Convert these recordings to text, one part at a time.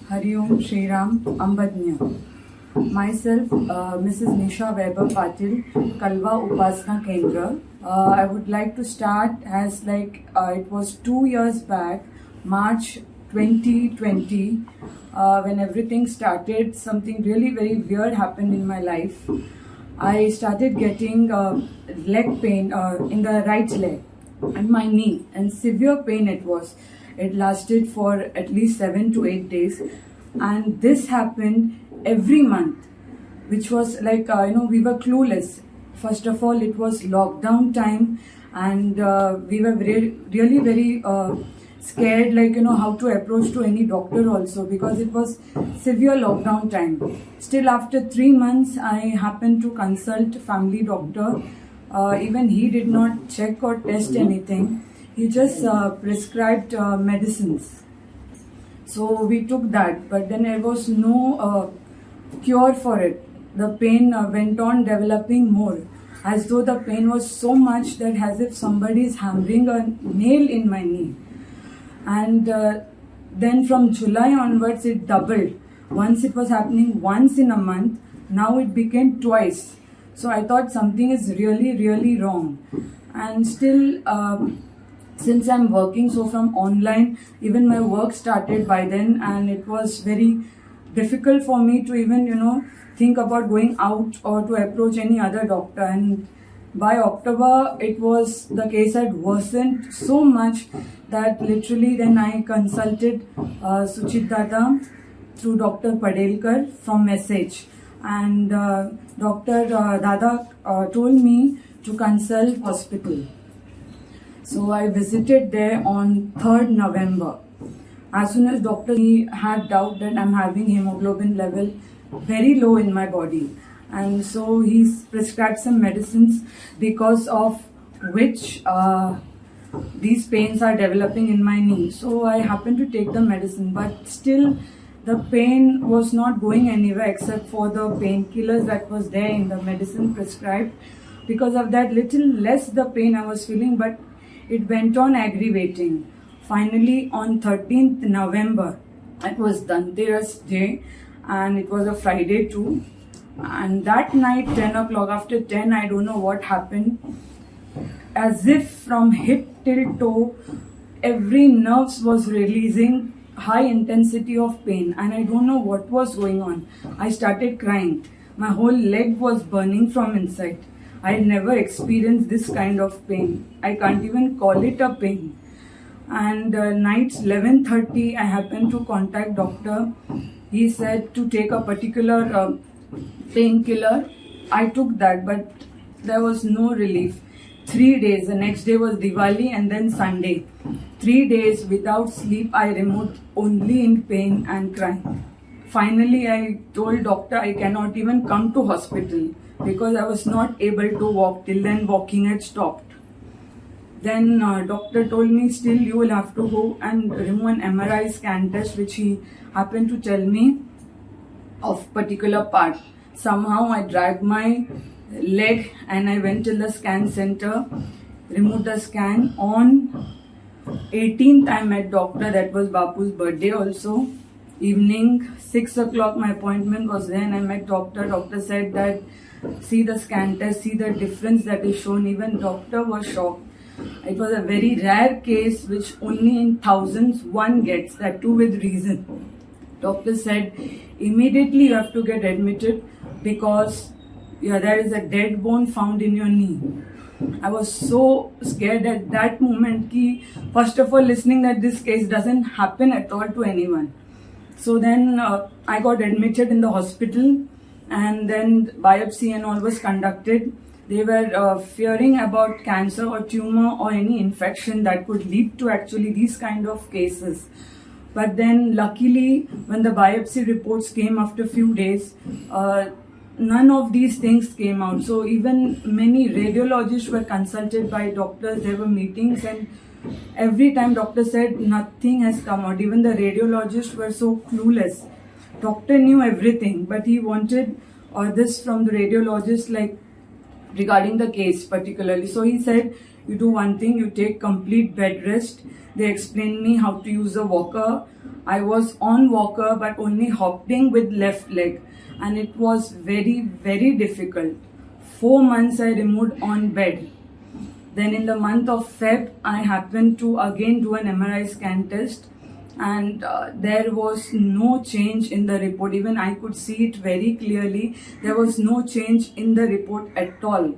Hari Om Shri Ram Ambadnya. Myself, Mrs. Nisha Weber Patil, Kalwa Upasana Kendra. I would like to start as it was 2 years back, March 2020, when everything started. Something really very weird happened in my life. I started getting leg pain in the right leg and my knee, and severe pain it was. It lasted for at least 7 to 8 days, and this happened every month, which was we were clueless. First of all, it was lockdown time, and we were really very scared, how to approach to any doctor also, because it was severe lockdown time. Still, after 3 months, I happened to consult family doctor. Even he did not check or test anything. He just prescribed medicines. So we took that, but then there was no cure for it. The pain went on developing more, as though the pain was so much that as if somebody is hammering a nail in my knee. And then from July onwards, it doubled. Once it was happening once in a month, now it became twice. So I thought something is really, really wrong. And still, since I'm working so from online, even my work started by then, and it was very difficult for me to even think about going out or to approach any other doctor. And by October, it was the case had worsened so much that literally then I consulted Suchit Dada through Dr. Padelkar from Message, and Dr. Dada told me to consult hospital. So I visited there on 3rd November. As soon as doctor had doubt that I'm having hemoglobin level very low in my body, and so he's prescribed some medicines because of which these pains are developing in my knee. So I happened to take the medicine, but still the pain was not going anywhere except for the painkillers that was there in the medicine prescribed. Because of that, little less the pain I was feeling, but it went on aggravating. Finally, on 13th November, it was Dhanteras Day, and it was a Friday too. And that night, 10 o'clock, after 10, I don't know what happened. As if from hip till toe, every nerves was releasing high intensity of pain, and I don't know what was going on. I started crying. My whole leg was burning from inside. I had never experienced this kind of pain. I can't even call it a pain. And night 11:30, I happened to contact doctor. He said to take a particular painkiller. I took that, but there was no relief. 3 days. The next day was Diwali, and then Sunday. 3 days without sleep. I removed only in pain and crying. Finally, I told doctor I cannot even come to hospital because I was not able to walk. Till then, walking had stopped. Then doctor told me still you will have to go and remove an MRI scan test, which he happened to tell me of particular part. Somehow I dragged my leg and I went till the scan center, removed the scan. On 18th I met doctor. That was Bapu's birthday also. Evening 6 o'clock my appointment was there, and I met doctor. Doctor said that see the scan test, see the difference that is shown. Even doctor was shocked. It was a very rare case which only in thousands one gets, that too with reason. Doctor said immediately you have to get admitted because there is a dead bone found in your knee. I was so scared at that moment. First of all, listening that this case doesn't happen at all to anyone. So then I got admitted in the hospital, and then biopsy and all was conducted. They were fearing about cancer or tumor or any infection that could lead to actually these kind of cases. But then luckily, when the biopsy reports came after a few days, none of these things came out. So even many radiologists were consulted by doctors. There were meetings, and every time doctor said nothing has come out. Even the radiologists were so clueless. Doctor knew everything, but he wanted this from the radiologist, regarding the case particularly. So he said you do one thing, you take complete bed rest. They explained me how to use a walker. I was on walker but only hopping with left leg, and it was very, very difficult. 4 months I removed on bed. Then in the month of Feb, I happened to again do an MRI scan test, and there was no change in the report. Even I could see it very clearly. There was no change in the report at all.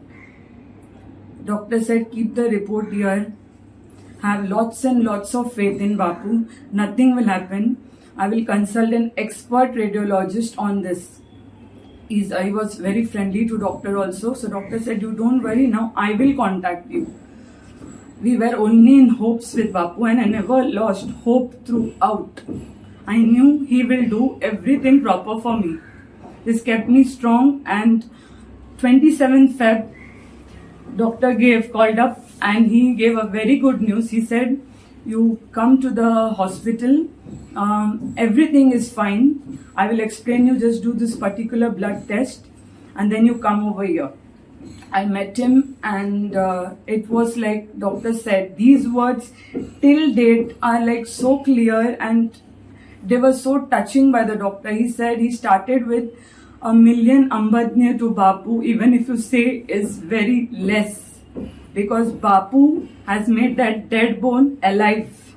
Doctor said, keep the report here. Have lots and lots of faith in Bapu. Nothing will happen. I will consult an expert radiologist on this. I was very friendly to doctor also. So doctor said, you don't worry, now I will contact you. We were only in hopes with Bapu, and I never lost hope throughout. I knew he will do everything proper for me. This kept me strong, and 27th Feb, doctor called up and he gave a very good news. He said, you come to the hospital, everything is fine. I will explain you, just do this particular blood test and then you come over here. I met him, and it was like doctor said, these words till date are like so clear, and they were so touching by the doctor. He said he started with 1 million Ambadnya to Bapu, even if you say is very less, because Bapu has made that dead bone alive.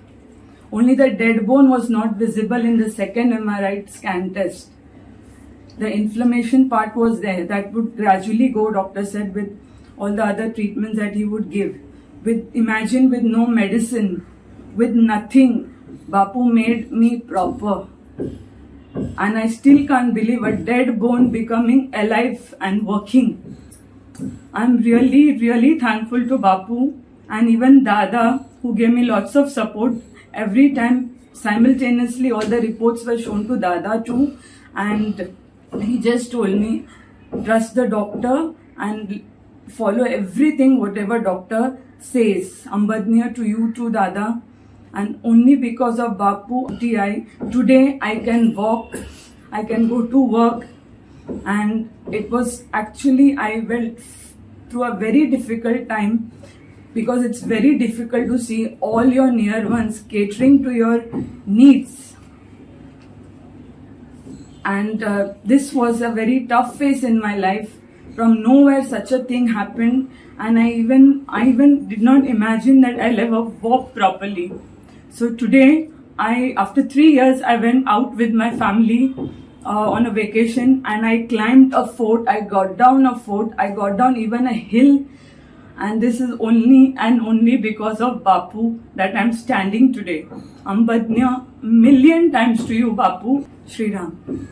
Only the dead bone was not visible in the second MRI scan test. The inflammation part was there. That would gradually go, doctor said, with all the other treatments that he would give. Imagine with no medicine, with nothing, Bapu made me proper. And I still can't believe a dead bone becoming alive and working. I'm really, really thankful to Bapu and even Dada, who gave me lots of support. Every time, simultaneously, all the reports were shown to Dada too. And he just told me, trust the doctor and follow everything, whatever doctor says. Ambadnya to you too, Dada. And only because of Bapu TI, today I can walk, I can go to work. And it was actually, I went through a very difficult time, because it's very difficult to see all your near ones catering to your needs. And this was a very tough phase in my life. From nowhere such a thing happened, and I even did not imagine that I'll ever walk properly. So today, after 3 years, I went out with my family on a vacation, and I climbed a fort. I got down a fort. I got down even a hill, and this is only and only because of Bapu that I'm standing today. Ambadnya, million times to you, Bapu. Shri Ram.